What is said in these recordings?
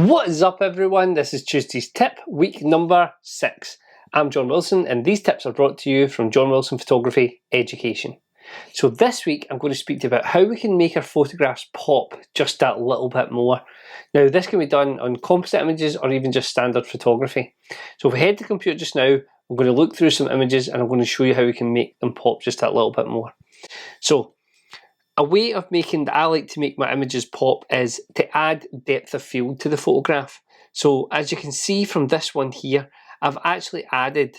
What is up everyone, this is Tuesday's tip, week number 6. I'm John Wilson and these tips are brought to you from John Wilson Photography Education. So this week I'm going to speak to you about how we can make our photographs pop just that little bit more. Now this can be done on composite images or even just standard photography. So if we head to the computer just now, I'm going to look through some images and I'm going to show you how we can make them pop just that little bit more. So a way of making that I like to make my images pop is to add depth of field to the photograph. So as you can see from this one here, I've actually added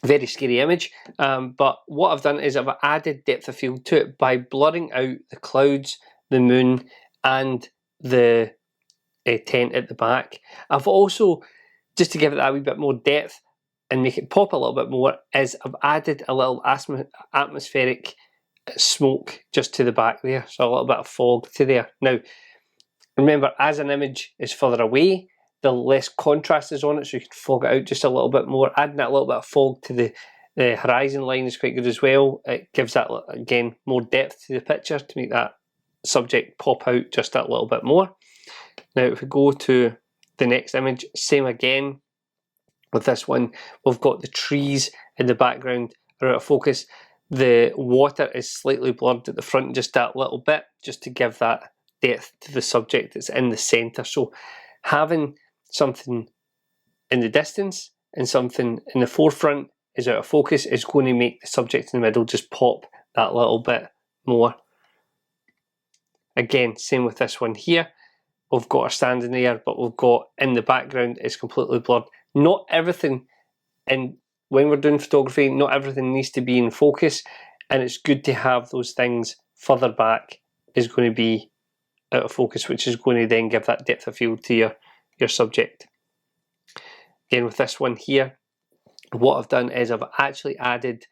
a very scary image, but what I've done is I've added depth of field to it by blurring out the clouds, the moon, and the tent at the back. I've also, just to give it that wee bit more depth and make it pop a little bit more, is I've added a little atmospheric smoke just to the back there, so a little bit of fog to there. Now remember, as an image is further away, the less contrast is on it, so you can fog it out just a little bit more. Adding that little bit of fog to the horizon line is quite good as well. It gives that, again, more depth to the picture to make that subject pop out just that little bit more. Now if we go to the next image, same again with this one. We've got the trees in the background are out of focus. The water is slightly blurred at the front just that little bit, just to give that depth to the subject that's in the centre. So having something in the distance and something in the forefront is out of focus is going to make the subject in the middle just pop that little bit more. Again, same with this one here. We've got our standing there, but we've got in the background is completely blurred. Not everything when we're doing photography, not everything needs to be in focus, and it's good to have those things further back is going to be out of focus, which is going to then give that depth of field to your subject. Again with this one here, what I've done is I've actually added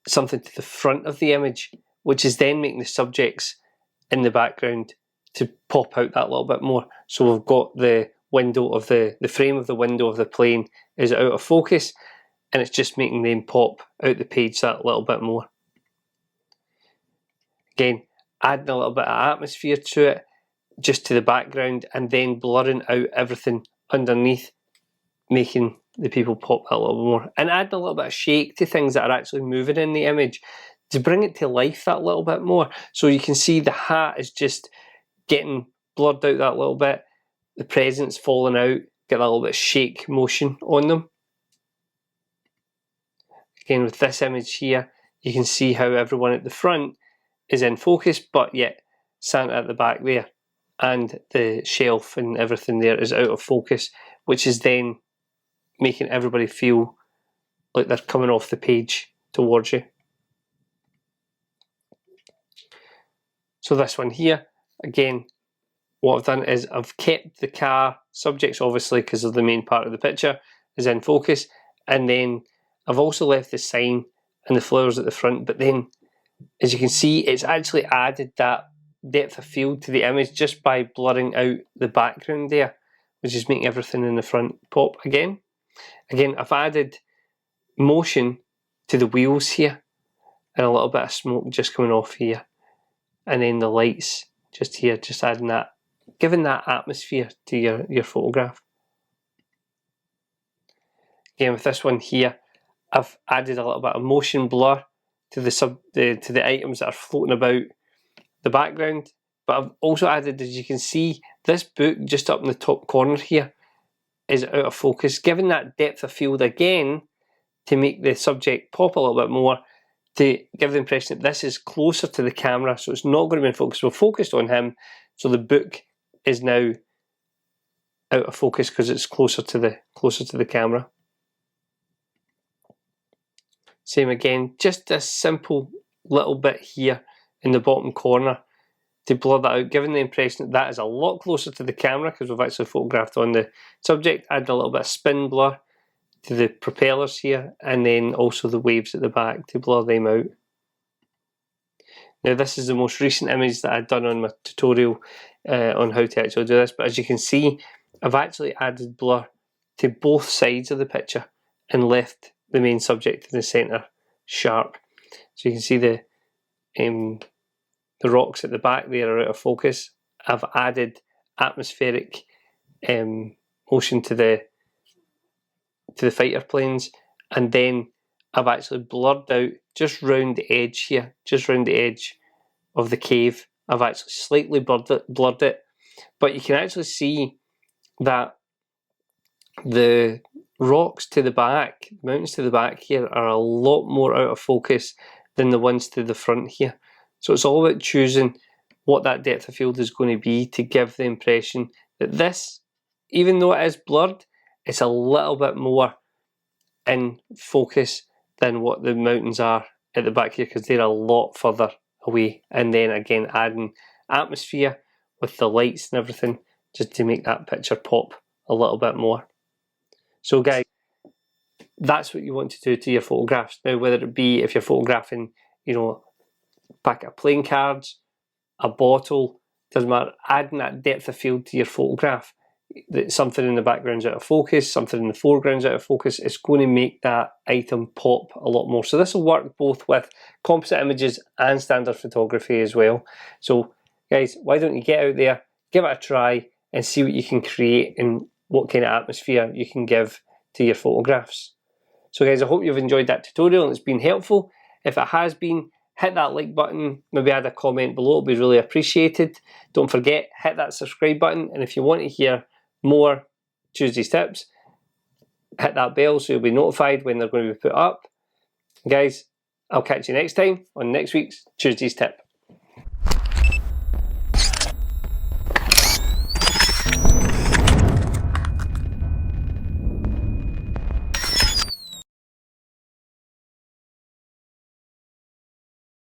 something to the front of the image, which is then making the subjects in the background to pop out that little bit more. So we've got the window of the frame of the window of the plane is out of focus, and it's just making them pop out the page that little bit more. Again, adding a little bit of atmosphere to it, just to the background, and then blurring out everything underneath, making the people pop a little more. And adding a little bit of shake to things that are actually moving in the image to bring it to life that little bit more. So you can see the hat is just getting blurred out that little bit, the presents falling out, get that little bit of shake motion on them. Again with this image here, you can see how everyone at the front is in focus, but yet Santa at the back there and the shelf and everything there is out of focus, which is then making everybody feel like they're coming off the page towards you. So this one here, again, what I've done is I've kept the car subjects, obviously because of the main part of the picture is in focus, and then I've also left the sign and the flowers at the front, but then as you can see, it's actually added that depth of field to the image just by blurring out the background there, which is making everything in the front pop again. Again, I've added motion to the wheels here and a little bit of smoke just coming off here, and then the lights just here, just adding that, giving that atmosphere to your photograph. Again with this one here, I've added a little bit of motion blur to the items that are floating about the background, but I've also added, as you can see, this book just up in the top corner here is out of focus, giving that depth of field again to make the subject pop a little bit more, to give the impression that this is closer to the camera, so it's not going to be in focus. We're focused on him, so the book is now out of focus because it's closer to the camera. Same again, just a simple little bit here in the bottom corner to blur that out, giving the impression that that is a lot closer to the camera because we've actually photographed on the subject. Add a little bit of spin blur to the propellers here, and then also the waves at the back to blur them out. Now this is the most recent image that I've done on my tutorial on how to actually do this, but as you can see, I've actually added blur to both sides of the picture and left the main subject in the centre sharp. So you can see the rocks at the back there are out of focus. I've added atmospheric motion to the fighter planes, and then I've actually blurred out just round the edge here, just round the edge of the cave. I've actually slightly blurred it, but you can actually see that the rocks to the back, the mountains to the back here, are a lot more out of focus than the ones to the front here. So it's all about choosing what that depth of field is going to be to give the impression that this, even though it is blurred, it's a little bit more in focus than what the mountains are at the back here, because they're a lot further away. And then again, adding atmosphere with the lights and everything, just to make that picture pop a little bit more. So guys, that's what you want to do to your photographs. Now, whether it be if you're photographing, you know, a packet of playing cards, a bottle, doesn't matter, adding that depth of field to your photograph, that something in the background's out of focus, something in the foreground's out of focus, it's going to make that item pop a lot more. So this will work both with composite images and standard photography as well. So guys, why don't you get out there, give it a try, and see what you can create and what kind of atmosphere you can give to your photographs. So guys, I hope you've enjoyed that tutorial and it's been helpful. If it has been, hit that like button, maybe add a comment below, it'll be really appreciated. Don't forget, hit that subscribe button, and if you want to hear more Tuesday's tips, hit that bell so you'll be notified when they're going to be put up. Guys, I'll catch you next time on next week's Tuesday's tip.